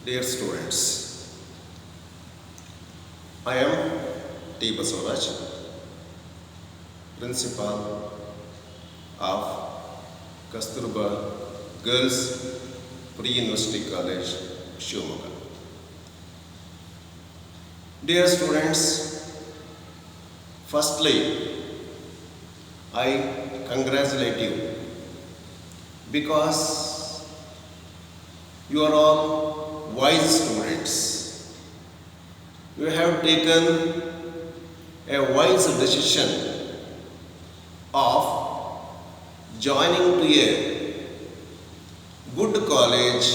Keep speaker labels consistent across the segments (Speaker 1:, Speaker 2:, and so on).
Speaker 1: Dear students, I am T. Basavaraj, Principal of Kasturba Girls Pre-University College, Shivamogga. Dear students, firstly, I congratulate you because you are all wise students. You have taken a wise decision of joining to a good college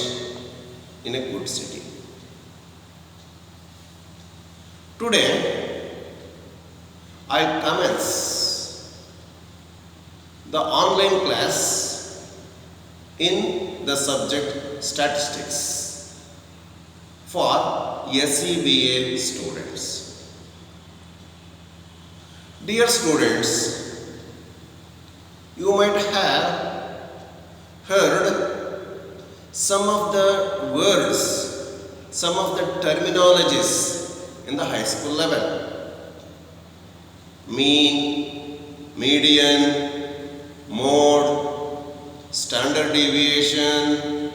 Speaker 1: in a good city. Today, I commence the online class in the subject statistics for SEBA students. Dear students, you might have heard some of the words, some of the terminologies in the high school level. Mean, median, mode, standard deviation,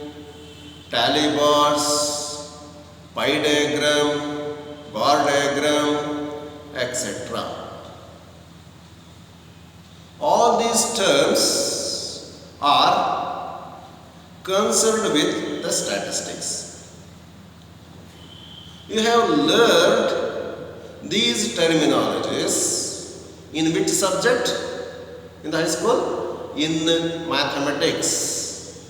Speaker 1: tally bars, pie diagram, bar diagram, etc. All these terms are concerned with the statistics. You have learned these terminologies in which subject in the high school? In mathematics.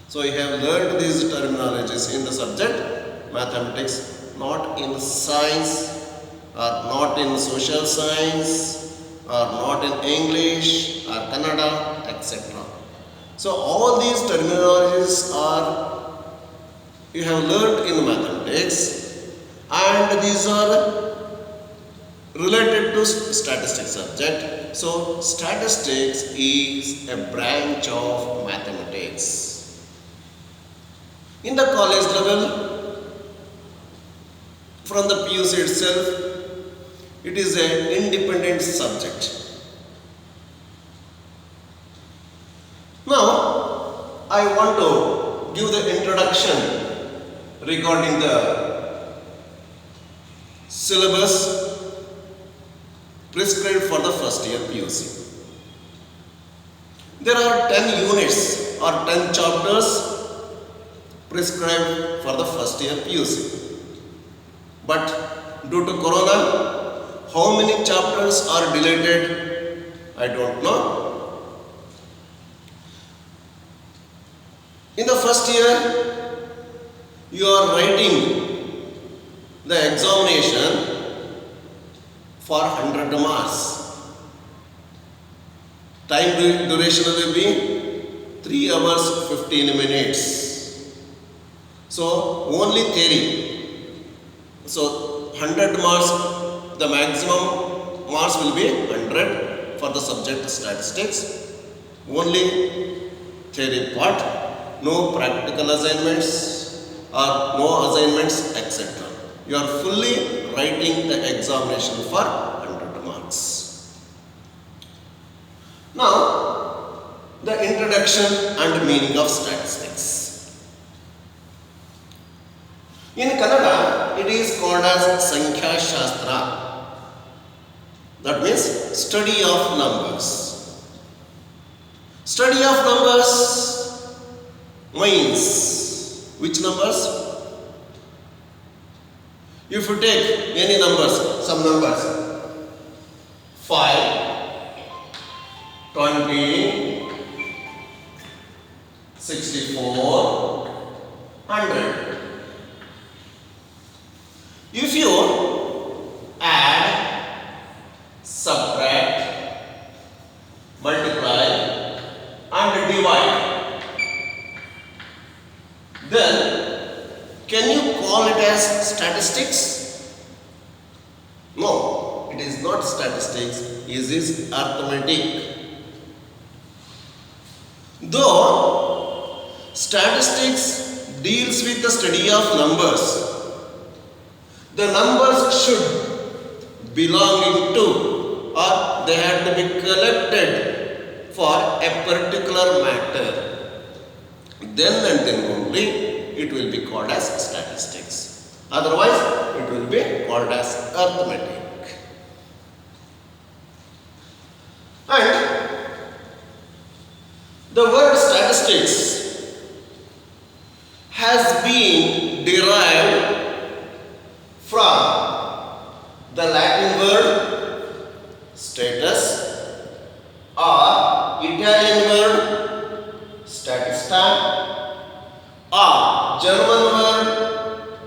Speaker 1: So you have learned these terminologies in the subject mathematics, not in science or not in social science or not in English or Kannada, etc. So all these terminologies are you have learned in mathematics, and these are related to statistics subject. So statistics is a branch of mathematics. In the college level, from the PUC itself, it is an independent subject. Now, I want to give the introduction regarding the syllabus prescribed for the first year PUC. There are 10 units or 10 chapters prescribed for the first year PUC. But due to Corona, how many chapters are deleted? I don't know. In the first year, you are writing the examination for 100 marks. Time duration will be 3 hours 15 minutes. So only theory. So 100 marks, the maximum marks will be 100 for the subject statistics. Only theory part, no practical assignments or no assignments, etc. You are fully writing the examination for 100 marks. Now, the introduction and meaning of statistics. In Kannada, it is called as Sankhya Shastra. That means study of numbers. Study of numbers means which numbers? If you take any numbers, some numbers, 5, 20, 64, 100. If you add, subtract, multiply and divide, then can you call it as statistics? No, it is not statistics, it is arithmetic. Though statistics deals with the study of numbers. The numbers should belonging to, or they have to be collected for a particular matter. Then and then only it will be called as statistics. Otherwise, it will be called as arithmetic. And the word statistics has been derived from the Latin word status or Italian word statista or German word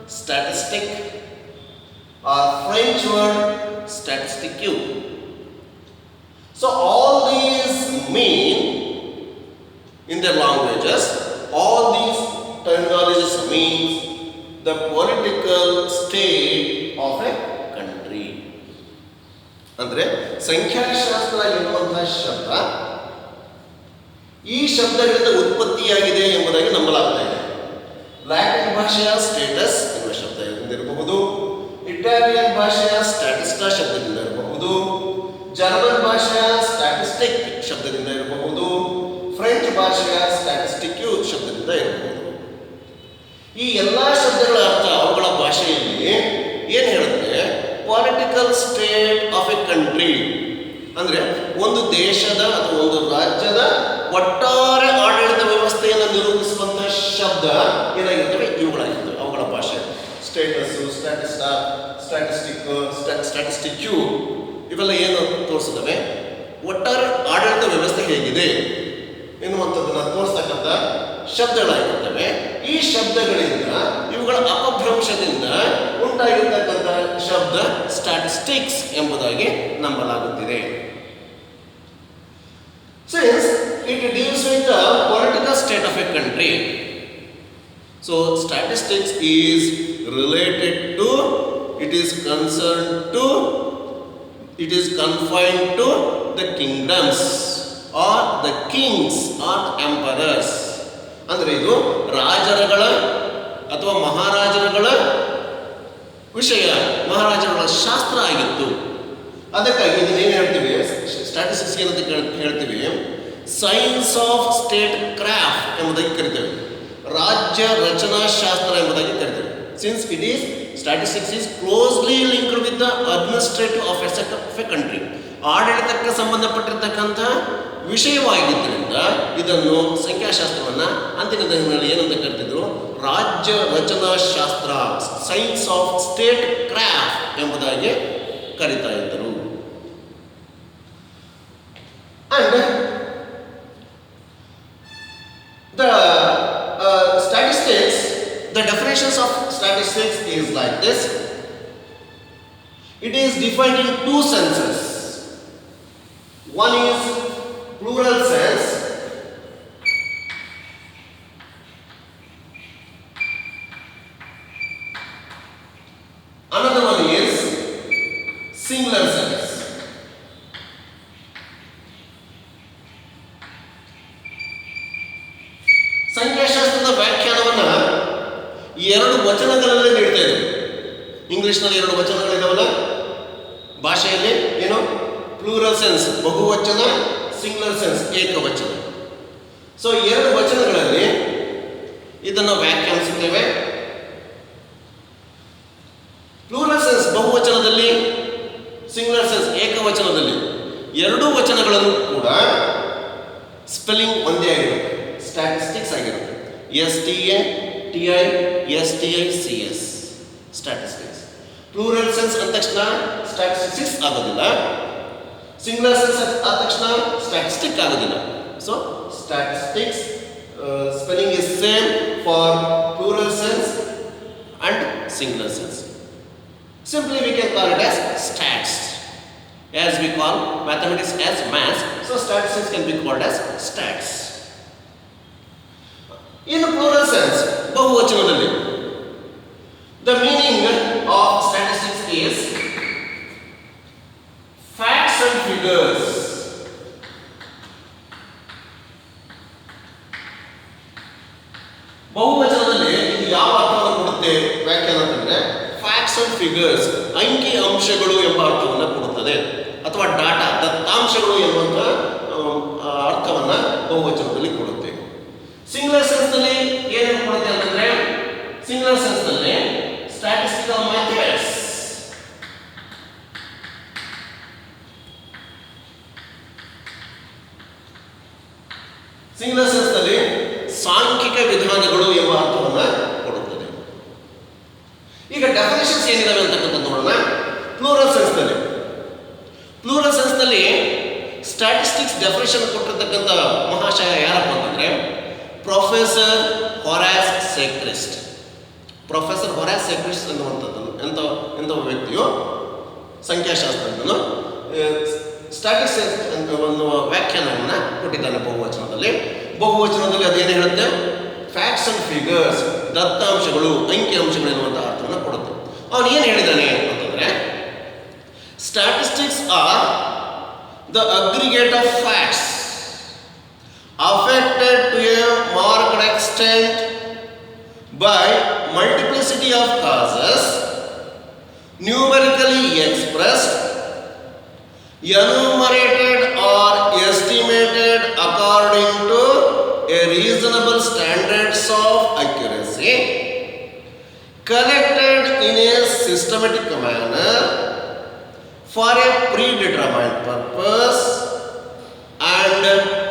Speaker 1: statistic or French word statistique. So all these mean, in their languages, all these terminologies means the political state of a country. ಅಂದರೆ ಸಂಖ್ಯಾಶಾಸ್ತ್ರ ಎನ್ನುವಂತಹ ಶಬ್ದ ಈ ಶಬ್ದಗಳಿಂದ ಉತ್ಪತ್ತಿಯಾಗಿದೆ ಎಂಬುದಾಗಿ ನಂಬಲಾಗ್ತಾ ಇದೆ. Latin ಭಾಷೆಯ status ಎನ್ನುವ ಶಬ್ದದಿಂದ ಇರಬಹುದು, ಇಟಾಲಿಯನ್ ಭಾಷೆಯ ಸ್ಟ್ಯಾಟಿಸ್ಟಾ ಶಬ್ದದಿಂದ ಇರಬಹುದು, ಜರ್ಮನ್ ಭಾಷೆಯ ಸ್ಟ್ಯಾಟಿಸ್ಟಿಕ್ ಶಬ್ದದಿಂದ ಇರಬಹುದು, ಫ್ರೆಂಚ್ ಭಾಷೆಯ ಸ್ಟ್ಯಾಟಿಸ್ಟಿಕ್ಯೂ ಶಬ್ದದಿಂದ ಇರಬಹುದು. ಈ ಎಲ್ಲ ಶಬ್ದಗಳ ಅರ್ಥ ಅವುಗಳ ಭಾಷೆಯಲ್ಲಿ ಏನು ಹೇಳುತ್ತೆ? Political state of A country, ಅಂದರೆ ಒಂದು ದೇಶದ ಅಥವಾ ಒಂದು ರಾಜ್ಯದ ಒಟ್ಟಾರೆ ಆಡಳಿತ ವ್ಯವಸ್ಥೆಯನ್ನು ನಿರೂಪಿಸುವಂತಹ ಶಬ್ದ ಏನಾಗಿರ್ತವೆ? ಇವುಗಳಾಗಿರ್ತವೆ ಅವುಗಳ ಭಾಷೆ. ಸ್ಟೇಟಸ್ಸು, ಸ್ಟ್ಯಾಟಿಸ್ಟಾ, ಸ್ಟ್ಯಾಟಿಸ್ಟಿಕ್ಯೂ ಇವೆಲ್ಲ ಏನು ತೋರಿಸ್ತವೆ? ಒಟ್ಟಾರೆ ಆಡಳಿತ ವ್ಯವಸ್ಥೆ ಹೇಗಿದೆ ಎನ್ನುವಂಥದ್ದನ್ನು ತೋರಿಸ್ತಕ್ಕಂಥ ಶಬ್ದಗಳಾಗಿರ್ತವೆ. ಈ ಶಬ್ದಗಳಿಂದ, ಇವುಗಳ ಅಪಭ್ರಂಶದಿಂದ ಉಂಟಾಗಿರ್ತಕ್ಕಂಥ ಶಬ್ದ ಸ್ಟ್ಯಾಟಿಸ್ಟಿಕ್ಸ್ ಎಂಬುದಾಗಿ ನಂಬಲಾಗುತ್ತಿದೆ. Since it deals with the political state of a country, so statistics is related to, it is concerned to, it is confined to the kingdoms or the kings or emperors. ಅಂದರೆ ಇದು ರಾಜರುಗಳ ಅಥವಾ ಮಹಾರಾಜರುಗಳ ವಿಷಯ, ಮಹಾರಾಜರುಗಳ ಶಾಸ್ತ್ರ ಆಗಿತ್ತು. ಅದಕ್ಕಾಗಿ ಇದನ್ನೇನು ಹೇಳ್ತೀವಿ? ಸ್ಟ್ಯಾಟಿಸ್ಟಿಕ್ಸ್ ಏನಂತ ಹೇಳ್ತೀವಿ? ಸೈನ್ಸ್ ಆಫ್ ಸ್ಟೇಟ್ ಕ್ರಾಫ್ಟ್ ಎಂಬುದಾಗಿ ಕರಿತೇವೆ, ರಾಜ್ಯ ರಚನಾ ಶಾಸ್ತ್ರ ಎಂಬುದಾಗಿ ಕರಿತೇವೆ. Since it is statistics is closely linked with the administrative affairs of A country, ಆಡಳಿತಕ್ಕೆ ಸಂಬಂಧಪಟ್ಟಿರ್ತಕ್ಕಂಥ ವಿಷಯವಾಗಿದ್ದರಿಂದ ಇದನ್ನು ಸಂಖ್ಯಾಶಾಸ್ತ್ರವನ್ನು ಅಂತಿಮ ದಿನಗಳಲ್ಲಿ ಏನಂತ ಕರೆದಿದ್ರು? ರಾಜ್ಯ ರಚನಾ ಶಾಸ್ತ್ರ, ಸೈನ್ಸ್ ಆಫ್ ಸ್ಟೇಟ್ ಕ್ರಾಫ್ಟ್ ಎಂಬುದಾಗಿ ಕರೀತಾ ಇದ್ದರು. And the statistics, the definitions of statistics is like this. It is defined in two senses. One is plural sense, another one is singular sense. ಸಂಖ್ಯಾಶಾಸ್ತ್ರದ ವ್ಯಾಖ್ಯಾನವನ್ನು ಎರಡು ವಚನಗಳಲ್ಲಿ ನೀಡ್ತಾ ಇದ್ದಾರೆ. ಇಂಗ್ಲಿಷ್ನಲ್ಲಿ ಎರಡು ವಚನಗಳಿದಾವಲ್ಲ, ಭಾಷೆಯಲ್ಲಿ ಏನು? ಪ್ಲೂರಲ್ ಸೆನ್ಸ್ ಬಹುವಚನ, ಸಿಂಗುಲರ್ ಸೆನ್ಸ್ ಏಕವಚನ. ಸೊ ಎರಡು ವಚನಗಳಲ್ಲಿ ಇದನ್ನು ವ್ಯಾಖ್ಯಾನಿಸುತ್ತೇವೆ. ಪ್ಲೂರಲ್ ಸೆನ್ಸ್ ಬಹುವಚನದಲ್ಲಿ, ಸಿಂಗುಲರ್ ಸೆನ್ಸ್ ಏಕವಚನದಲ್ಲಿ ಎರಡೂ ವಚನಗಳನ್ನು ಕೂಡ ಸ್ಪೆಲ್ಲಿಂಗ್ ಒಂದೇ ಆಗಿರುತ್ತೆ, ಸ್ಟ್ಯಾಟಿಸ್ಟಿಕ್ಸ್ ಆಗಿರುತ್ತೆ. STATISTICS statistics. ಪ್ಲೂರಲ್ ಸೆನ್ಸ್ ಅಂದ ತಕ್ಷಣ ಸ್ಟ್ಯಾಟಿಸ್ಟಿಕ್ಸ್ ಆಗೋದಿಲ್ಲ, ಸಿಂಗುಲರ್ ಸೆನ್ಸ್ ಆದ ತಕ್ಷಣ ಸ್ಟ್ಯಾಟಿಸ್ಟಿಕ್ ಆಗೋದಿಲ್ಲ. So statistics spelling is same for plural sense and singular sense. Simply we can call it as stats, as we call mathematics as maths. So statistics can be called as stats. In plural sense, ಬಹುವಚನದಲ್ಲಿ, the meaning of statistics is facts and figures. ಬಹುವಚನದಲ್ಲಿ ವ್ಯಾಖ್ಯಾನ ಅಂತಂದ್ರೆ facts and figures, ಅಂಕಿ ಅಂಶಗಳು ಎಂಬ ಅರ್ಥವನ್ನು ಕೊಡುತ್ತದೆ, ಅಥವಾ data ದತ್ತಾಂಶಗಳು ಎನ್ನುವಂಥ ಅರ್ಥವನ್ನು ಬಹುವಚನದಲ್ಲಿ ಕೊಡುತ್ತೆ. ಸಿಂಗ್ಯುಲರ್ ಸೆನ್ಸ್ನಲ್ಲಿ ಏನೇನು ಕೊಡುತ್ತೆ ಅಂತಂದ್ರೆ, ಸಿಂಗ್ಯುಲರ್ ಸೆನ್ಸ್ನಲ್ಲಿ ಸ್ಟ್ಯಾಟಿಸ್ಟಿಕಲ್ ಮೆಥಡ್ಸ್, ಸಿಂಗ್ಯುಲರ್ ಸೆನ್ಸ್ನಲ್ಲಿ ಸಾಂಖ್ಯಿಕ ವಿಧಾನಗಳು ಎಂಬ ಅರ್ಥವನ್ನು ಕೊಡುತ್ತದೆ. ಈಗ ಡೆಫಿನೇಷನ್ಸ್ ಏನಿದಾವೆ ಅಂತಕ್ಕಂಥ ನೋಡೋಣ. ಪ್ಲೂರಲ್ ಸೆನ್ಸ್ನಲ್ಲಿ, ಪ್ಲೂರಲ್ ಸೆನ್ಸ್ನಲ್ಲಿ ಸ್ಟ್ಯಾಟಿಸ್ಟಿಕ್ಸ್ ಡೆಫಿನೇಷನ್ ಕೊಟ್ಟಿರ್ತಕ್ಕಂಥ ಮಹಾಶಯ ಯಾರಪ್ಪ ಅಂತಂದ್ರೆ ಪ್ರೊಫೆಸರ್ ಹೊರಾಸ್ ಸೆಕ್ರೆಸ್ಟ್. ಪ್ರೊಫೆಸರ್ ಹೊರಾಸ್ ಸೆಕ್ರೆಸ್ಟ್ ಅನ್ನುವಂಥದ್ದು ಎಂಥ ವ್ಯಕ್ತಿಯು ಸಂಖ್ಯಾಶಾಸ್ತ್ರಜ್ಞನು ಸ್ಟ್ಯಾಟಿಸ್ಟಿಕ್ಸ್ ಅಂತ ಒಂದು ವ್ಯಾಖ್ಯಾನವನ್ನು ಕೊಟ್ಟಿದ್ದಾನೆ ಬಹುವಚನದಲ್ಲಿ. ಬಹುವಚನದಲ್ಲಿ ಅದೇನು ಹೇಳುತ್ತೆ, ಫ್ಯಾಕ್ಟ್ಸ್ ಅಂಡ್ ಫಿಗರ್ಸ್, ದತ್ತಾಂಶಗಳು, ಅಂಕಿ ಅಂಶಗಳು ಎನ್ನುವಂಥ ಅರ್ಥವನ್ನು ಕೊಡುತ್ತೆ. ಅವನು ಏನು ಹೇಳಿದ್ದಾನೆ ಅಂತಂದ್ರೆ, statistics are the aggregate of facts affected to a marked extent by multiplicity of causes, numerically expressed, enumerated or estimated according to a reasonable standards of accuracy, collected in a systematic manner for a predetermined purpose and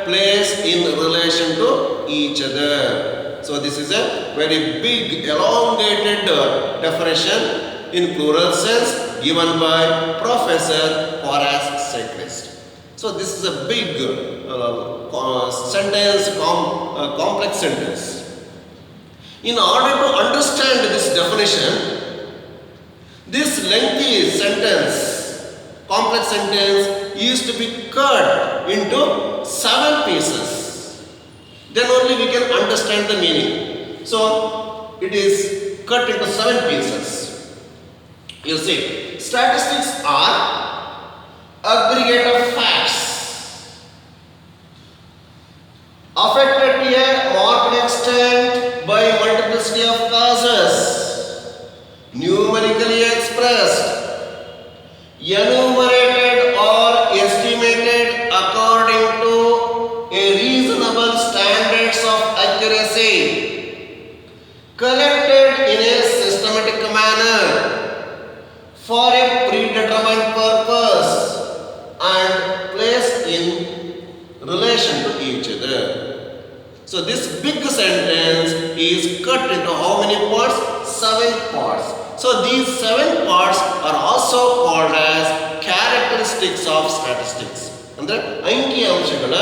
Speaker 1: placed in relation to each other. So this is a very big elongated definition in plural sense given by Professor Horace Sequest. So this is a big sentence, complex sentence. In order to understand this definition, this lengthy sentence, complex sentence, used to be cut into 7 pieces. Then only we can understand the meaning. So it is cut into 7 pieces. You see, statistics are aggregate of facts affected to a marked extent by multiplicity of causes, numerically expressed, enumerated or estimated according to a reasonable standards of accuracy, collected in a systematic manner for a predetermined purpose and placed in relation to each other. So this big sentence is cut into how many parts? 7 parts. So these 7 parts are also called as characteristics of statistics. ಅಂದರೆ ಅಂಕಿ ಅಂಶಗಳ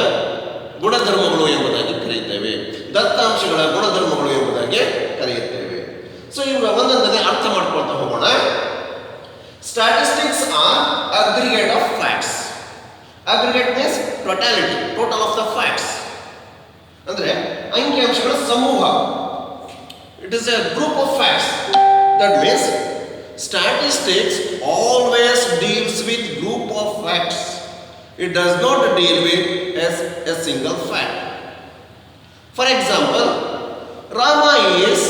Speaker 1: ಗುಣಧರ್ಮಗಳು ಎಂಬುದಾಗಿ ಕರೆಯುತ್ತೇವೆ, ದತ್ತಾಂಶಗಳ ಗುಣಧರ್ಮಗಳು ಎಂಬುದಾಗಿ ಕರೆಯುತ್ತೇವೆ. So ಇವಾಗ ಒಂದೊಂದನ್ನೇ ಅರ್ಥ ಮಾಡ್ಕೊಳ್ತಾ ಹೋಗೋಣ. Statistics are aggregate of facts. Aggregate means totality, total of the facts. ಅಂದರೆ ಅಂಕಿ ಅಂಶಗಳ ಸಮೂಹ. It is a group of facts. That means statistics always deals with group of facts. It does not deal with as a single fact. For example, Rama is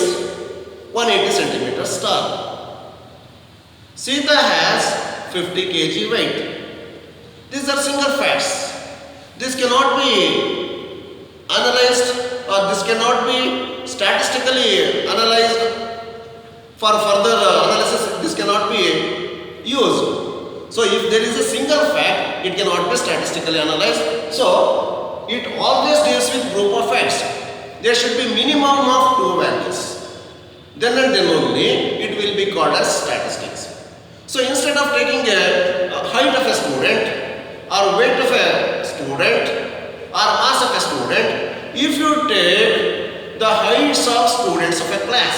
Speaker 1: 180 centimeters tall. Sita has 50 kg weight. These are single facts. This cannot be analyzed, or this cannot be statistically analyzed. For further analysis, this cannot be used. So if there is a single fact, it cannot be statistically analyzed. So it always deals with group of facts. There should be minimum of 2 values. Then and then only it will be called as statistics. So instead of taking a height of a student, or weight of a student, or mass of a student, if you take the heights of students of a class,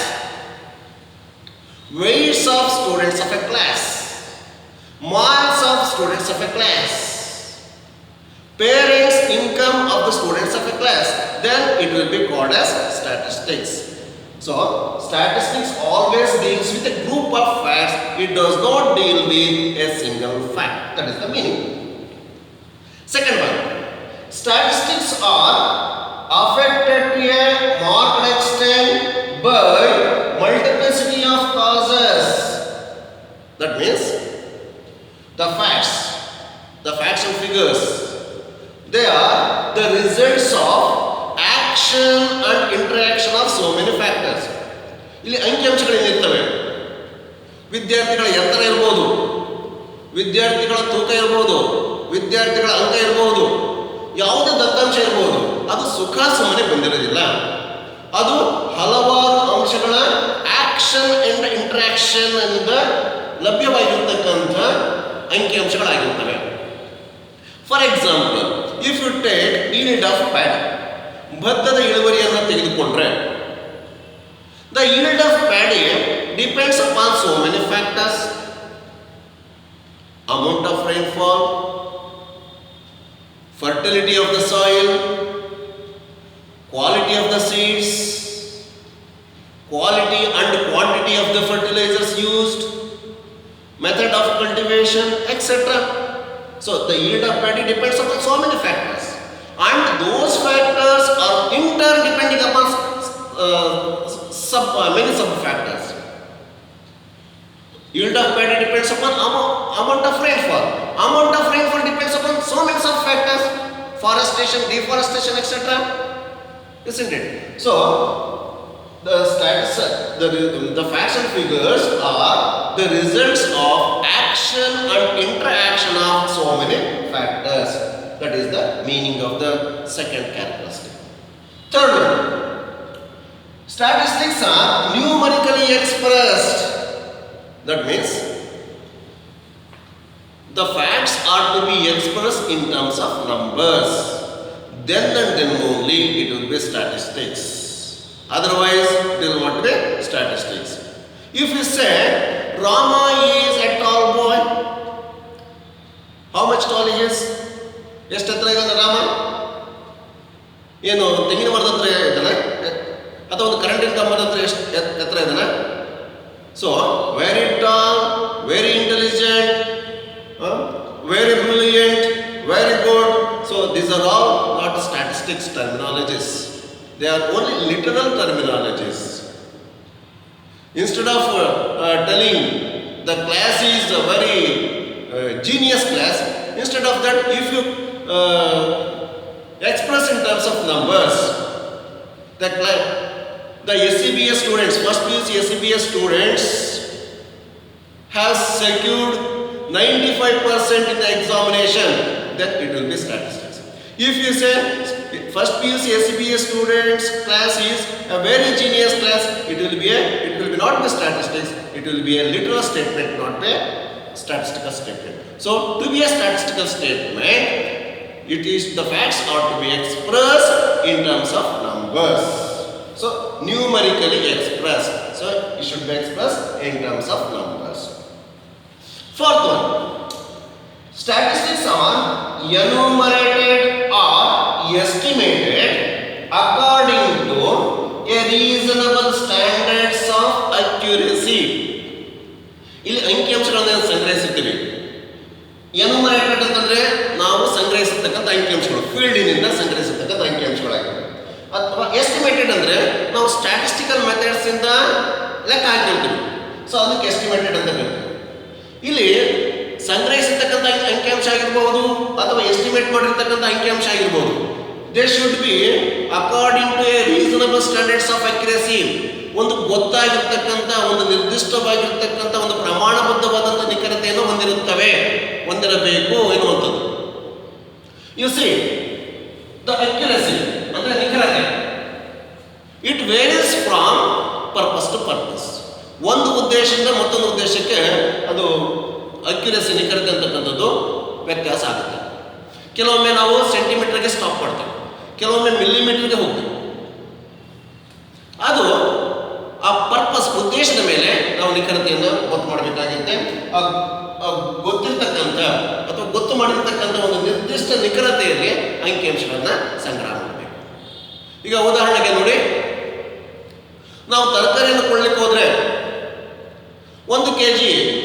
Speaker 1: weights of students of a class, marks of students of a class, parents' income of the students of a class, then it will be called as statistics. So statistics always deals with a group of facts. It does not deal with a single fact. That is the meaning. Second one, statistics are affected to a marked extent by multiplicity figures. They are the results of action and interaction of so many factors. ಇಲ್ಲಿ ಅಂಕಿಅಂಶಗಳು ಏನಿರ್ತವೆ? ವಿದ್ಯಾರ್ಥಿಗಳ ಎತ್ತರ ಇರಬಹುದು, ವಿದ್ಯಾರ್ಥಿಗಳ ತೂಕ ಇರಬಹುದು, ವಿದ್ಯಾರ್ಥಿಗಳ ಅಂಕ ಇರಬಹುದು, ಯಾವುದೇ ದತ್ತಾಂಶ ಇರಬಹುದು. ಅದು ಸುಖ ಸುಮ್ಮನೆ ಬಂದಿರೋದಿಲ್ಲ. ಅದು ಹಲವಾರು ಅಂಶಗಳ ಆಕ್ಷನ್ ಅಂಡ್ ಇಂಟ್ರಾಕ್ಷನ್ ಅಂತ ಲಭ್ಯವಾಗಿರ್ತಕ್ಕಂಥ ಅಂಕಿಅಂಶಗಳಾಗಿರ್ತವೆ. For example, if you take yield of paddy, ಭತ್ತದ ಇಳುವರಿಯನ್ನು ತೆಗೆದುಕೊಂಡ್ರೆ, the yield of paddy depends upon so many factors. Amount of rainfall, fertility of the soil, quality of the seeds, quality and quantity of the fertilizers used, method of cultivation, etc. So the yield of paddy depends upon so many factors, and those factors are interdepending upon many sub factors. Yield of paddy depends upon amount of rainfall. Amount of rainfall depends upon so many sub factors, forestation, deforestation, etc. Isn't it? So the facts and figures are the results of action and interaction of so many factors. That is the meaning of the second characteristic. Third one, statistics are numerically expressed. That means the facts are to be expressed in terms of numbers. Then and then only it will be statistics. Otherwise, it will not be statistics. If you say Rama is a tall boy, how much tall he is? ಎಷ್ಟು ಎತ್ತರ ಇದ್ದಾನೆ ರಾಮ? ಏನು ತೆಂಗಿನ ಮರದ ಹತ್ರ ಇದ್ದಾನೆ ಅಥವಾ ಒಂದು ಕರೆಂಟಿನ ಕಂಬದ ಹತ್ರ ಎಷ್ಟು ಎತ್ತರ ಇದ್ದಾನೆ? So very tall, very intelligent, very brilliant, very good. So these are all not statistics terminologies. They are only literal terminologies. Instead of telling the class is a very genius class, instead of that, if you express in terms of numbers, the SCBS students, first PUC SCBS students have secured 95% in the examination, then it will be statistics. If you say first PUC SCBS students class is a very genius class, it will be not be statistics, it will be a literal statement, not a statistical statement. So to be a statistical statement, it is the facts are to be expressed in terms of numbers. So numerically expressed. So it should be expressed in terms of numbers. Fourth one, statistics are enumerated or estimated according to a reasonable standards of accuracy. ಇಲ್ಲಿ ಅಂಕಿಅಂಶಗಳನ್ನು ಸಂಗ್ರಹಿಸುತ್ತೀವಿ. ಎನ್ಯುಮರೇಟೆಡ್ ಅಂತಂದ್ರೆ ನಾವು ಸಂಗ್ರಹಿಸತಕ್ಕಂಥ ಅಂಕಿಅಂಶಗಳು, ಫೀಲ್ಡಿನಿಂದ ಸಂಗ್ರಹಿಸತಕ್ಕಂಥ ಅಂಕಿಅಂಶಗಳಾಗಿವೆ. ಅಥವಾ estimated ಅಂದ್ರೆ ನಾವು statistical methods ಇಂದ ಲೆಕ್ಕ ಹಾಕಿರ್ತೀವಿ. ಸೊ ಅದಕ್ಕೆ ಎಸ್ಟಿಮೇಟೆಡ್ ಅಂತ ಕರೀತೀವಿ. ಇಲ್ಲಿ ಸಂಗ್ರಹಿಸಿರ್ತಕ್ಕಂಥ ಅಂಕಿಅಂಶ ಆಗಿರಬಹುದು ಅಥವಾ ಎಸ್ಟಿಮೇಟ್ ಮಾಡಿರ್ತಕ್ಕಂಥ ಅಂಕಿಅಂಶ ಆಗಿರಬಹುದು. They should be according to a reasonable standards of accuracy. ಒಂದು ಗೊತ್ತಾಗಿರ್ತಕ್ಕಂಥ, ಒಂದು ನಿರ್ದಿಷ್ಟವಾಗಿರ್ತಕ್ಕಂಥ, ಒಂದು ಪ್ರಮಾಣಬದ್ಧವಾದಂಥ ನಿಖರತೆಯನ್ನು ಹೊಂದಿರಬೇಕು ಎನ್ನುವಂಥದ್ದು. ಯು ಸಿ ದ ಅಕ್ಯುರಸಿ ಅಂದರೆ ನಿಖರತೆ, it varies from purpose to purpose. ಒಂದು ಉದ್ದೇಶದಿಂದ ಮತ್ತೊಂದು ಉದ್ದೇಶಕ್ಕೆ ಅದು ಅಕ್ಯುರಸಿ, ನಿಖರತೆ ಅಂತಕ್ಕಂಥದ್ದು ವ್ಯತ್ಯಾಸ ಆಗುತ್ತೆ. ಕೆಲವೊಮ್ಮೆ ನಾವು ಸೆಂಟಿಮೀಟರ್ಗೆ ಸ್ಟಾಪ್ ಮಾಡ್ತೇವೆ, ಕೆಲವೊಮ್ಮೆ ಮಿಲಿಮೀಟರ್ಗೆ ಹೋಗ್ತೇವೆ. ಅದು ಆ ಪರ್ಪಸ್, ಉದ್ದೇಶದ ಮೇಲೆ ನಾವು ನಿಖರತೆಯನ್ನು ಗೊತ್ತು ಮಾಡಬೇಕಾಗುತ್ತೆ. ಗೊತ್ತಿರ್ತಕ್ಕಂಥ ಅಥವಾ ಗೊತ್ತು ಮಾಡಿರ್ತಕ್ಕಂಥ ಒಂದು ನಿರ್ದಿಷ್ಟ ನಿಖರತೆಯಲ್ಲಿ ಅಂಕಿಅಂಶಗಳನ್ನು ಸಂಗ್ರಹ ಮಾಡಬೇಕು. ಈಗ ಉದಾಹರಣೆಗೆ ನೋಡಿ, ನಾವು ತರಕಾರಿಯನ್ನು ಕೊಳ್ಳಲಿಕ್ಕೆ ಹೋದರೆ 1 kg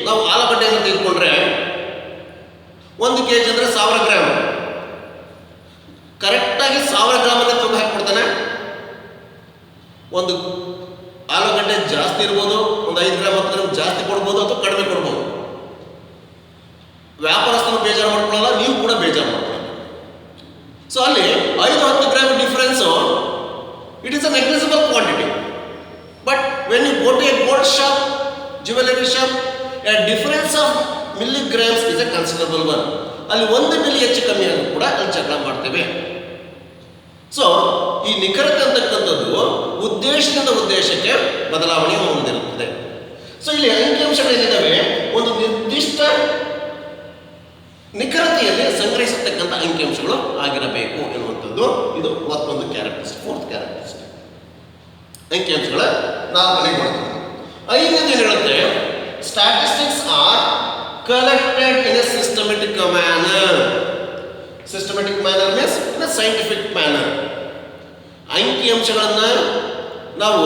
Speaker 1: ನಾವು ಆಲೂಗಡ್ಡೆಯನ್ನು ತೆಗೆದುಕೊಂಡ್ರೆ 1 kg ಅಂದರೆ 1000 ಗ್ರಾಮ್. ಕರೆಕ್ಟಾಗಿ 1000 ಗ್ರಾಮಲ್ಲಿ ತೂಕ ಹಾಕಿಕೊಡ್ತಾನೆ. ಒಂದು ಆಲೂಗಡ್ಡೆ ಜಾಸ್ತಿ ಇರ್ಬೋದು, ಒಂದು 5 ಗ್ರಾಮ್ 10 ಗ್ರಾಮ್ ಜಾಸ್ತಿ ಕೊಡ್ಬೋದು ಅಥವಾ ಕಡಿಮೆ ಕೊಡ್ಬೋದು. ವ್ಯಾಪಾರಸ್ಥನು ಬೇಜಾರು ಮಾಡ್ಕೊಳ್ಳಲ್ಲ, ನೀವು ಕೂಡ ಬೇಜಾರು ಮಾಡ್ಕೊಳ್ಳಿ. ಸೊ ಅಲ್ಲಿ 5-10 gram difference it is a negligible quantity. But when you go to a gold shop, jewellery shop, a difference of milligrams is a considerable one. ಅಲ್ಲಿ 1 ಮಿಲಿ ಹೆಚ್ಚು ಕಮ್ಮಿ ಆದರೂ ಕೂಡ ಅಲ್ಲಿ ಜಗಳ ಮಾಡ್ತೇವೆ. ಸೊ ಈ ನಿಖರತೆ ಅಂತಕ್ಕಂಥದ್ದು ಉದ್ದೇಶದಿಂದ ಉದ್ದೇಶಕ್ಕೆ ಬದಲಾವಣೆ ಹೊಂದಿರುತ್ತದೆ. ಸೊ ಇಲ್ಲಿ ಅಂಕಿಅಂಶಗಳೇನಿದ್ದಾವೆ ಒಂದು ನಿರ್ದಿಷ್ಟ ನಿಖರತೆಯಲ್ಲಿ ಸಂಗ್ರಹಿಸತಕ್ಕಂಥ ಅಂಕಿಅಂಶಗಳು ಆಗಿರಬೇಕು ಎನ್ನುವಂಥದ್ದು ಇದು ಮತ್ತೊಂದು ಕ್ಯಾರೆಕ್ಟರಿಸ್ಟಿಕ್, ಫೋರ್ತ್ ಕ್ಯಾರೆಕ್ಟರಿಸ್ಟಿಕ್. ಅಂಕಿಅಂಶಗಳ 4ನೇ ಗುಣ. 5ನೇದು ಹೇಳುತ್ತೆ statistics are collected in a systematic manner. Systematic manner means in a scientific manner. ಅಂಕಿಅಂಶಗಳನ್ನು ನಾವು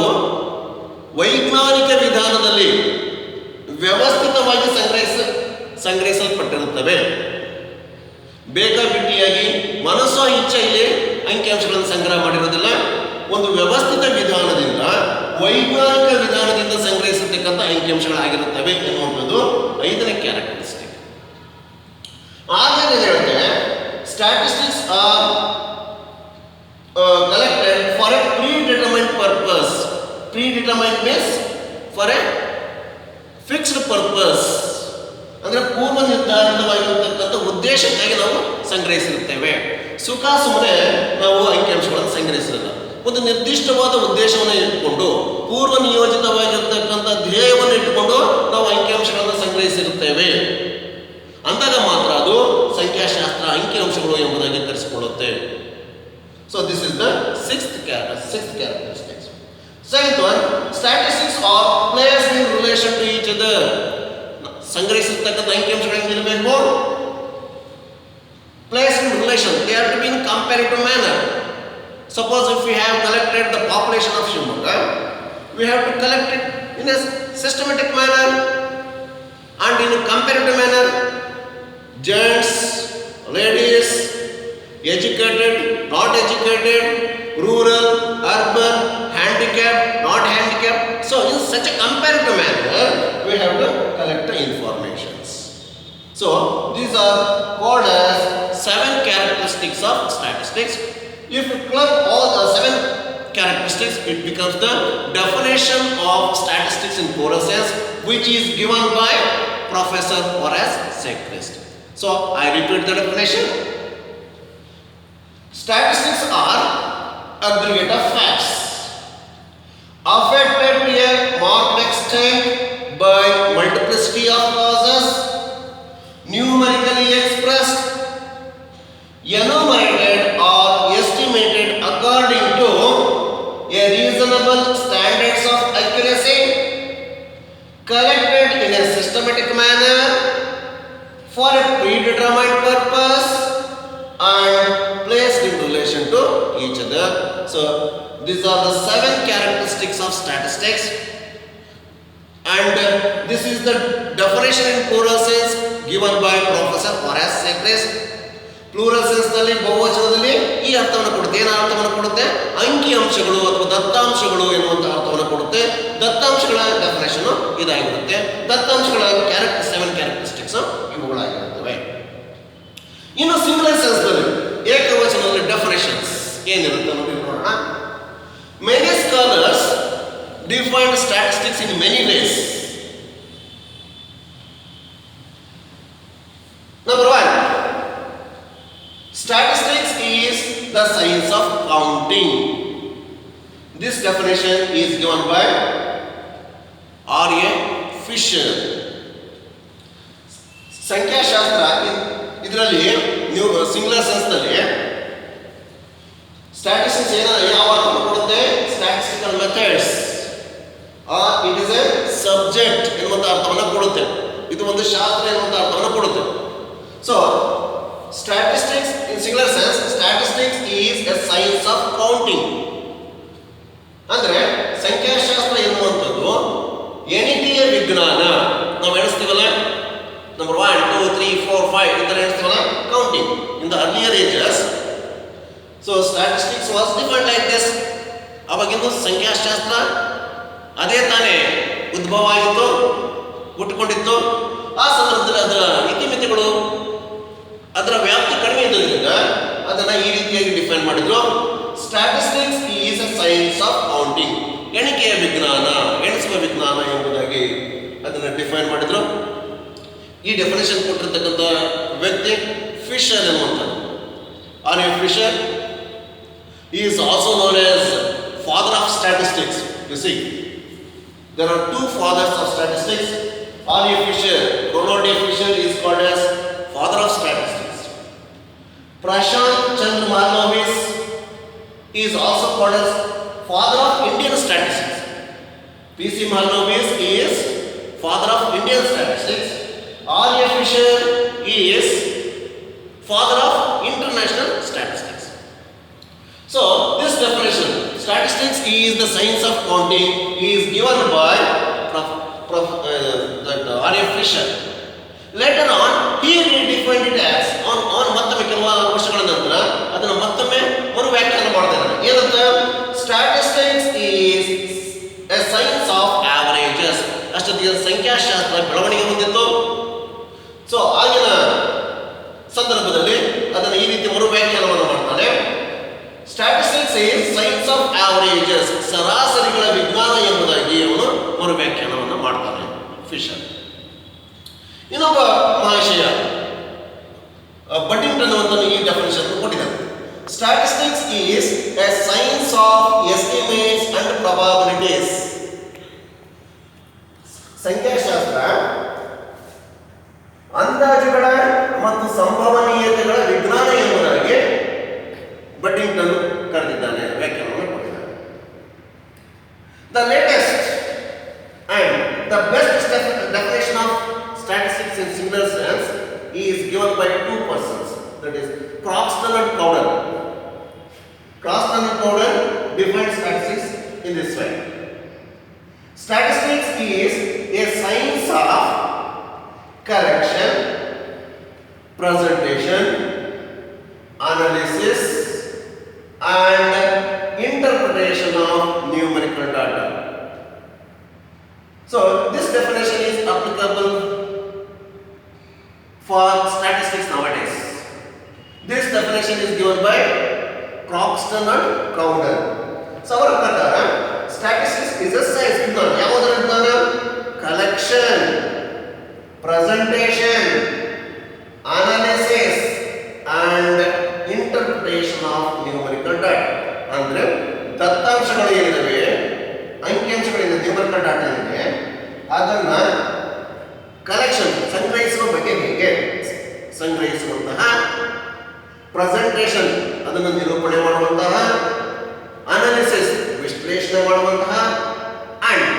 Speaker 1: ವೈಜ್ಞಾನಿಕ ವಿಧಾನದಲ್ಲಿ ವ್ಯವಸ್ಥಿತವಾಗಿ ಸಂಗ್ರಹಿಸಲ್ಪಟ್ಟಿರುತ್ತವೆ. ಬೇಕಾಬಿಟ್ಟಿಯಾಗಿ ಮನಸ್ಸೋ ಇಚ್ಛೆಯಲ್ಲಿ ಅಂಕಿಅಂಶಗಳನ್ನು ಸಂಗ್ರಹ ಮಾಡಿರೋದಿಲ್ಲ. ಒಂದು ವ್ಯವಸ್ಥಿತ ವಿಧಾನದಿಂದ ವೈಜ್ಞಾನಿಕ ವಿಧಾನದಿಂದ ಸಂಗ್ರಹಿಸತಕ್ಕಂಥ ಅಂಕಿಅಂಶಗಳಾಗಿರುತ್ತವೆ ಎನ್ನುವಂಥದ್ದು 5ನೇ ಕ್ಯಾರೆಕ್ಟರಿಸ್ಟಿಕ್. 6ನೇದು ಹೇಳುತ್ತೆ statistics are collected for a predetermined purpose. Predetermined means for a fixed purpose. ಅಂದರೆ ಪೂರ್ವ ನಿರ್ಧಾರಿತವಾಗಿರತಕ್ಕಂಥ ಉದ್ದೇಶಕ್ಕಾಗಿ ನಾವು ಸಂಗ್ರಹಿಸಿರುತ್ತೇವೆ. ಸುಖ ಸುಮ್ಮನೆ ನಾವು ಅಂಕಿಅಂಶಗಳನ್ನು ಸಂಗ್ರಹಿಸಿರಲ್ಲ. ಒಂದು ನಿರ್ದಿಷ್ಟವಾದ ಉದ್ದೇಶವನ್ನು ಇಟ್ಟುಕೊಂಡು ಪೂರ್ವ ನಿಯೋಜಿತವಾಗಿರತಕ್ಕಂಥ ಧ್ಯೇಯವನ್ನು ಇಟ್ಟುಕೊಂಡು ನಾವು ಅಂಕಿಅಂಶಗಳನ್ನು ಸಂಗ್ರಹಿಸಿರುತ್ತೇವೆ. ಅಂದಾಗ ಮಾತ್ರ ಅದು ಸಂಖ್ಯಾಶಾಸ್ತ್ರ ಅಂಕಿಅಂಶಗಳು ಎಂಬುದಾಗಿ ಕರೆಸಿಕೊಳ್ಳುತ್ತೆ. So this is the sixth characteristic. Seventh one, statistics are placed in relation to each other. ಸಂಗ್ರಹಿಸತಕ್ಕಂಥ ಅಂಕಿಅಂಶಗಳು ಹೆಂಗಿರಬೇಕು? Placed in relation. They are to be in comparative manner. Suppose if we have collected the population of Shimoga, we have to collect it in a systematic manner and in a comparative manner. Gents, ladies, educated, not educated, rural, urban, handicapped, not handicapped. So in such a comparative manner, we have to collect the informations. So these are called as 7 characteristics of statistics. If you club all the 7 characteristics, it becomes the definition of statistics in pure sense, which is given by Professor Horace Secrist. So I repeat the definition. Statistics are aggregate of facts affected to a marked extent by multiplicity of causes, numerically expressed, enumerated or estimated according to a reasonable standards of accuracy, collected in a systematic manner for a predetermined purpose and placed in relation to each other. So these are the 7 characteristics of statistics, and this is the definition in plural sense given by Professor Horace Secrist. Plural ಸೆನ್ಸ್ನಲ್ಲಿ ಬಹುವಚನದಲ್ಲಿ ಈ ಅರ್ಥವನ್ನು ಕೊಡುತ್ತೆ. ಏನು ಅರ್ಥವನ್ನು ಕೊಡುತ್ತೆ? ಅಂಕಿಅಂಶಗಳು ಅಥವಾ ದತ್ತಾಂಶಗಳು ಎನ್ನುವಂಥ ಅರ್ಥವನ್ನು ಕೊಡುತ್ತೆ. ದತ್ತಾಂಶಗಳ ಡೆಫಿನೇಷನ್ ಇದಾಗಿರುತ್ತೆ. ದತ್ತಾಂಶಗಳ 7 ಕ್ಯಾರೆಕ್ಟರಿಸ್ಟಿಕ್ಸ್ ಇವುಗಳಾಗಿರುತ್ತವೆ. ಇನ್ನು ಸಿಂಗುಲರ್ ಸೆನ್ಸ್ನಲ್ಲಿ ಏಕವಚನದಲ್ಲಿ ಡೆಫಿನೇಷನ್ಸ್ ಏನಿರುತ್ತೆ ನೋಡಿ ನೋಡೋಣ. Many scholars define statistics in many ways. Number 1, statistics is the science of counting. This definition is given by R.A. Fisher. ಸಂಖ್ಯಾಶಾಸ್ತ್ರ ಇದರಲ್ಲಿ ನೀವು ಸಿಂಗುಲರ್ ಸೆನ್ಸ್ನಲ್ಲಿ ಸ್ಟ್ಯಾಟಿಸ್ಟಿಕ್ಸ್ ಯಾವ ಅರ್ಥವನ್ನು ಕೊಡುತ್ತೆ? Statistical methods it is A subject ಎನ್ನುವಂಥ ಅರ್ಥವನ್ನು ಕೊಡುತ್ತೆ. ಇದು ಒಂದು ಶಾಸ್ತ್ರ ಎನ್ನುವಂಥ ಅರ್ಥವನ್ನು ಕೊಡುತ್ತೆ. So statistics in singular sense, statistics is a science of counting. ಅಂದ್ರೆ ಸಂಖ್ಯಾಶಾಸ್ತ್ರ ಎನ್ನುವಂಥದ್ದು ಎಣಿಕೆಯ ವಿಜ್ಞಾನ. ನಾವು ಎಣಿಸ್ತೀವಲ್ಲ, ನಂಬರ್ 1 2 3 4 5 ಈ ಥರ ಎಣಿಸ್ತೀವಲ್ಲ, counting in the earlier ages. So statistics was defined like this. ಅವಾಗಿಂದು ಸಂಖ್ಯಾಶಾಸ್ತ್ರ ಅದೇ ತಾನೇ ಉದ್ಭವ ಆಗಿತ್ತು, ಹುಟ್ಟುಕೊಂಡಿತ್ತು. ಆ ಸಂದರ್ಭದಲ್ಲಿ ಅದರ ಇತಿಮಿತಿಗಳು, ಅದರ ವ್ಯಾಪ್ತಿ ಕಡಿಮೆ ಇದ್ದರಿಂದ ಅದನ್ನ ಈ ರೀತಿಯಾಗಿ ಡಿಫೈನ್ ಮಾಡಿದ್ರು. Statistics is a science of counting, ಎಣಿಕೆಯ ವಿಜ್ಞಾನ, ಎಣಿಸುವ ವಿಜ್ಞಾನ ಎಂಬುದಾಗಿ ಅದನ್ನ ಡಿಫೈನ್ ಮಾಡಿದ್ರು. ಈ ಡೆಫಿನೇಷನ್ ಕೊಟ್ಟಿರ್ತಕ್ಕಂಥ ವ್ಯಕ್ತಿ ಫಿಶರ್ ಎನ್ನುವಂಥದ್ದು. R A Fisher is also known as father of statistics. You see there are two fathers of statistics. R. A. Fisher, Ronald A. Fisher is called as father of statistics. Prashant Chandra Mahalanobis is also called as father of Indian statistics. P. C. Mahalanobis is father of Indian statistics. R. A. Fisher is father of international statistics. So this definition, statistics is the science of counting, is given by R. A. Fisher. Later on, he redefined it as on ಮತ್ತೊಮ್ಮೆ ಕೆಲವು ವರ್ಷಗಳ ನಂತರ ಅದನ್ನು ಮತ್ತೊಮ್ಮೆ ಮರು ವ್ಯಾಖ್ಯಾನ ಮಾಡ್ತಾರೆ. ಏನಂತ? Statistics is a science of averages. ಅಷ್ಟೊತ್ತಿಗೆ ಸಂಖ್ಯಾಶಾಸ್ತ್ರ ಬೆಳವಣಿಗೆ ಹೊಂದಿತ್ತು. ಸೊ ಆಗಿನ ಸಂದರ್ಭದಲ್ಲಿ ಅದನ್ನು ಈ ರೀತಿ ಮರು ವ್ಯಾಖ್ಯಾನವನ್ನು ಮಾಡ್ತಾನೆ. Statistics is science of averages, ಸರಾಸರಿಗಳ ವಿಜ್ಞಾನ ಎಂಬುದಾಗಿ ಅವನು ಮರು ವ್ಯಾಖ್ಯಾನವನ್ನು ಮಾಡ್ತಾನೆ ಫಿಶರ್. ಇನ್ನೊಬ್ಬ ಮಹಾಶಯ ಬಡ್ಡಿಂಗ್ಟನ್ ಅಂತ ಈ ಡೆಫಿನೇಷನ್ ಕೊಟ್ಟಿದ್ದಾರೆ. Statistics is a science of estimates and probabilities. ಸಂಖ್ಯಾಶಾಸ್ತ್ರ ಅಂದಾಜುಗಳ ಮತ್ತು ಸಂಭವನೀಯತೆಗಳ ವಿಜ್ಞಾನ ಎಂಬುದಾಗಿ ಬಡ್ಡಿಂಗ್ಟನ್ ಕರೆದಿದ್ದಾನೆ, ವ್ಯಾಖ್ಯಾನವನ್ನು ಕೊಟ್ಟಿದ್ದಾನೆ. The latest and the best definition of statistics in singular sense is given by two persons, that is Croxton and Cowden. Croxton and Cowden define statistics in this way. Statistics is a science of collection, presentation, analysis and interpretation of numerical data. So this definition is applicable for statistics nowadays. This definition is given by Croxton and Cowden. So ಅವರ ಪ್ರಕಾರ statistics is a science. ಯಾವುದರ ವಿಜ್ಞಾನ? collection, presentation, analysis and interpretation of numerical data. ಅಂದ್ರೆ ದತ್ತಾಂಶಗಳು ಏನಿವೆ, ಅಂಕಿಅಂಶಗಳಿಂದ numerical data ಏನಿದೆ ಅದನ್ನ collection, ಸಂಗ್ರಹಿಸುವ ಬಗ್ಗೆ ಹೇಗೆ ಸಂಗ್ರಹಿಸುವಂತಹ, ಪ್ರೆಸೆಂಟೇಷನ್ ಅದನ್ನು ನಿರೂಪಣೆ ಮಾಡುವಂತಹ, ಅನಾಲಿಸಿಸ್ ವಿಶ್ಲೇಷಣೆ ಮಾಡುವಂತಹ ಅಂಡ್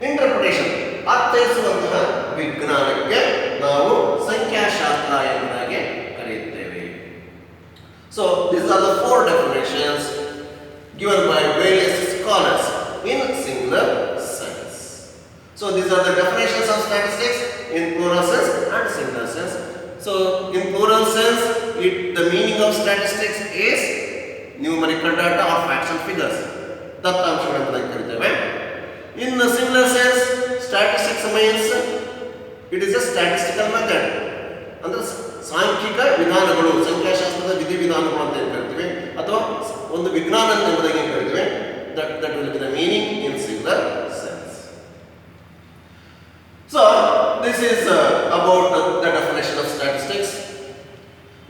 Speaker 1: ಇಂಟರ್ಪ್ರಿಟೇಷನ್ ಅರ್ಥೈಸುವಂತಹ ವಿಜ್ಞಾನಕ್ಕೆ ನಾವು ಸಂಖ್ಯಾಶಾಸ್ತ್ರ ಎಂಬುದಾಗಿ ಕರೆಯುತ್ತೇವೆ. So these are the four definitions given by various scholars in singular sense. So these are the definitions of statistics in plural sense and singular sense. So in plural sense, the meaning of statistics is numerical data or facts and figures. ದತ್ತಾಂಶಗಳು ಎಂಬುದಾಗಿ ಕರೀತೇವೆ. In the singular sense, statistics means it is a statistical method. ಅಂದ್ರೆ ಸಾಂಖ್ಯಿಕ ವಿಧಾನಗಳು, ಸಂಖ್ಯಾಶಾಸ್ತ್ರದ ವಿಧಿವಿಧಾನಗಳು ಅಂತ ಕರಿತೀವಿ, ಅಥವಾ ಒಂದು ವಿಜ್ಞಾನ ಎಂಬುದಾಗಿ ಕರಿತೀವಿ. That will be the meaning in singular sense. So this is about the definition of statistics.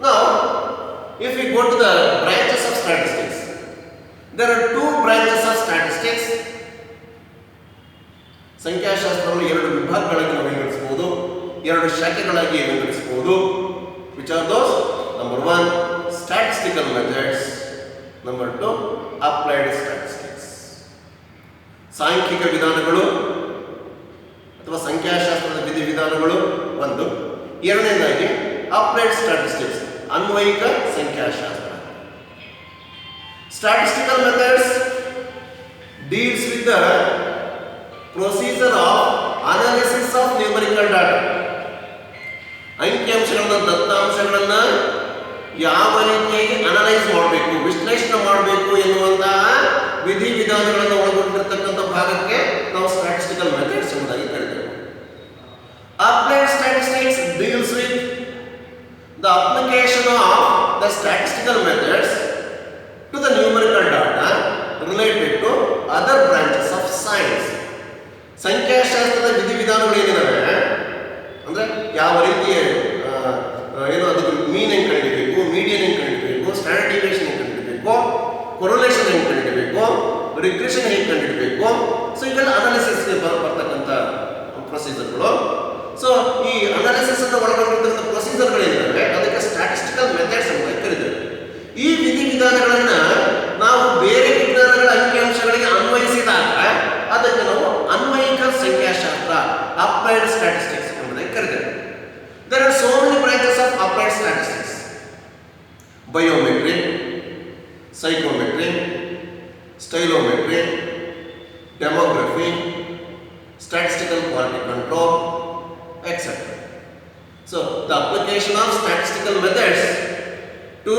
Speaker 1: Now if we go to the branches of statistics, there are two branches of statistics. ಸಂಖ್ಯಾಶಾಸ್ತ್ರವನ್ನು ಎರಡು ವಿಭಾಗಗಳಾಗಿ ನಾವು ವಿಂಗಡಿಸಬಹುದು, ಎರಡು ಶಾಖೆಗಳಾಗಿ ವಿಂಗಡಿಸಬಹುದು. Which are those? Number 1, statistical methods. Number 2, applied statistics. ಸಾಂಖ್ಯಿಕ ವಿಧಾನಗಳು ಅಥವಾ ಸಂಖ್ಯಾಶಾಸ್ತ್ರದ ವಿಧಿವಿಧಾನಗಳು ಒಂದು. ಎರಡನೇದಾಗಿ ಅಪ್ಲೈಡ್ ಸ್ಟ್ಯಾಟಿಸ್ಟಿಕ್ಸ್, ಅನ್ವಯಿಕ ಸಂಖ್ಯಾಶಾಸ್ತ್ರ. Statistical methods deals with the procedure of analysis of numerical data. ಅಂಕಿಅಂಶಗಳನ್ನ, ದತ್ತಾಂಶಗಳನ್ನ ಯಾವ ರೀತಿಯಾಗಿ ಅನಲೈಸ್ ಮಾಡಬೇಕು, ವಿಶ್ಲೇಷಣೆ ಮಾಡಬೇಕು ಎನ್ನುವಂತಹ ವಿಧಿವಿಧಾನಗಳನ್ನು ಒಳಗೊಂಡಿರತಕ್ಕಂಥ ಭಾಗಕ್ಕೆ ನಾವು ಸ್ಟ್ಯಾಟಿಸ್ಟಿಕಲ್ ಮೆಥಡ್ಸ್ ಎಂಬುದಾಗಿ ಕರೀತೇವೆ. Applied statistics deals with the application of the statistical methods to the numerical data related to other branches of science. ಸಂಖ್ಯಾಶಾಸ್ತ್ರದ ವಿಧಿವಿಧಾನಗಳು ಏನಿದಾವೆ ಅಂದರೆ ಯಾವ ರೀತಿಯ ಏನು ಅದಕ್ಕೆ ಮೀನ್ ಹೆಂಗೆ ಕಂಡುಹಿಡಿಬೇಕು, ಮೀಡಿಯನ್ ಹೆಂಗೆ ಕಂಡುಹಿಡಿಬೇಕು, ಸ್ಟ್ಯಾಂಡರ್ಡ್ ಡಿವಿಯೇಷನ್ ಹೆಂಗೆ ಕಂಡುಹಿಡಿಬೇಕು, ಕೊರೊಲೇಷನ್ ಹೆಂಗೆ ಕಂಡುಹಿಡಿಬೇಕು, ರಿಗ್ರೆಷನ್ ಹೇಗೆ ಕಂಡುಹಿಡಿಬೇಕು. ಸೊ ಇವೆಲ್ಲ ಅನಾಲಿಸಿಸ್ಗೆ ಬರ್ತಕ್ಕಂಥ ಪ್ರೊಸೀಜರ್ಗಳು. ಸೊ ಈ ಅನಾಲಿಸಿಸ್ ಅನ್ನು ಒಳಗೊಂಡಿರ್ತಕ್ಕಂಥ ಪ್ರೊಸೀಜರ್ಗಳೇನಿದ್ದಾವೆ ಅದಕ್ಕೆ ಸ್ಟ್ಯಾಟಿಸ್ಟಿಕಲ್ ಮೆಥಡ್ಸ್ ಅಂತ ಕರೀತಾರೆ. ಈ ವಿಧಿವಿಧಾನಗಳನ್ನು ನಾವು ಬೇರೆ ವಿಜ್ಞಾನಗಳ ಅಂಕಿಅಂಶಗಳಿಗೆ ಅನ್ವಯಿಸಿದಾಗ ಅದಕ್ಕೆ ನಾವು ಅನ್ವಯಿಕ ಸಂಖ್ಯಾಶಾಸ್ತ್ರ, ಅಪ್ಲೈಡ್ ಸ್ಟ್ಯಾಟಿಸ್ಟಿಕ್ಸ್ ಎಂಬುದಾಗಿ ಕರೀತಾರೆ. There are so many branches of applied statistics: biometry, psychometry, stylometry, demography, statistical quality control, etc. So the application of statistical methods to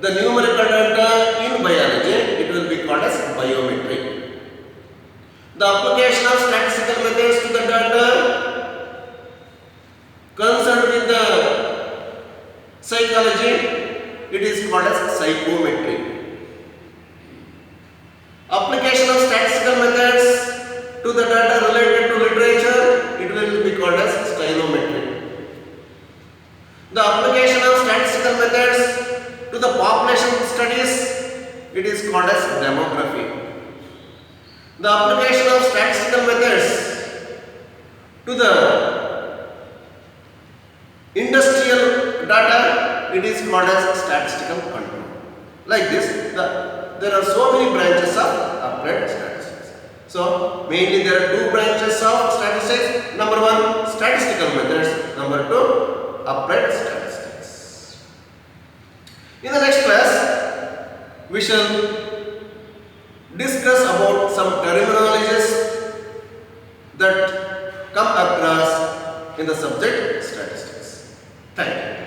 Speaker 1: the numerical data in biology, it will be called as biometry. The application of statistical methods to the data concerned with the psychology, it is called as psychometry. Application of statistical methods to the data related to literature, it will be called as stylometry. The application of statistical methods to the population studies, it is called as demography. The application of statistical methods to the industrial data, it is called as statistical control. Like this, there are so many branches of applied statistics. So mainly there are two branches of statistics. Number one, statistical methods. Number two, applied statistics. In the next class, we shall discuss about some terminologies that come across in the subject statistics. Thank you.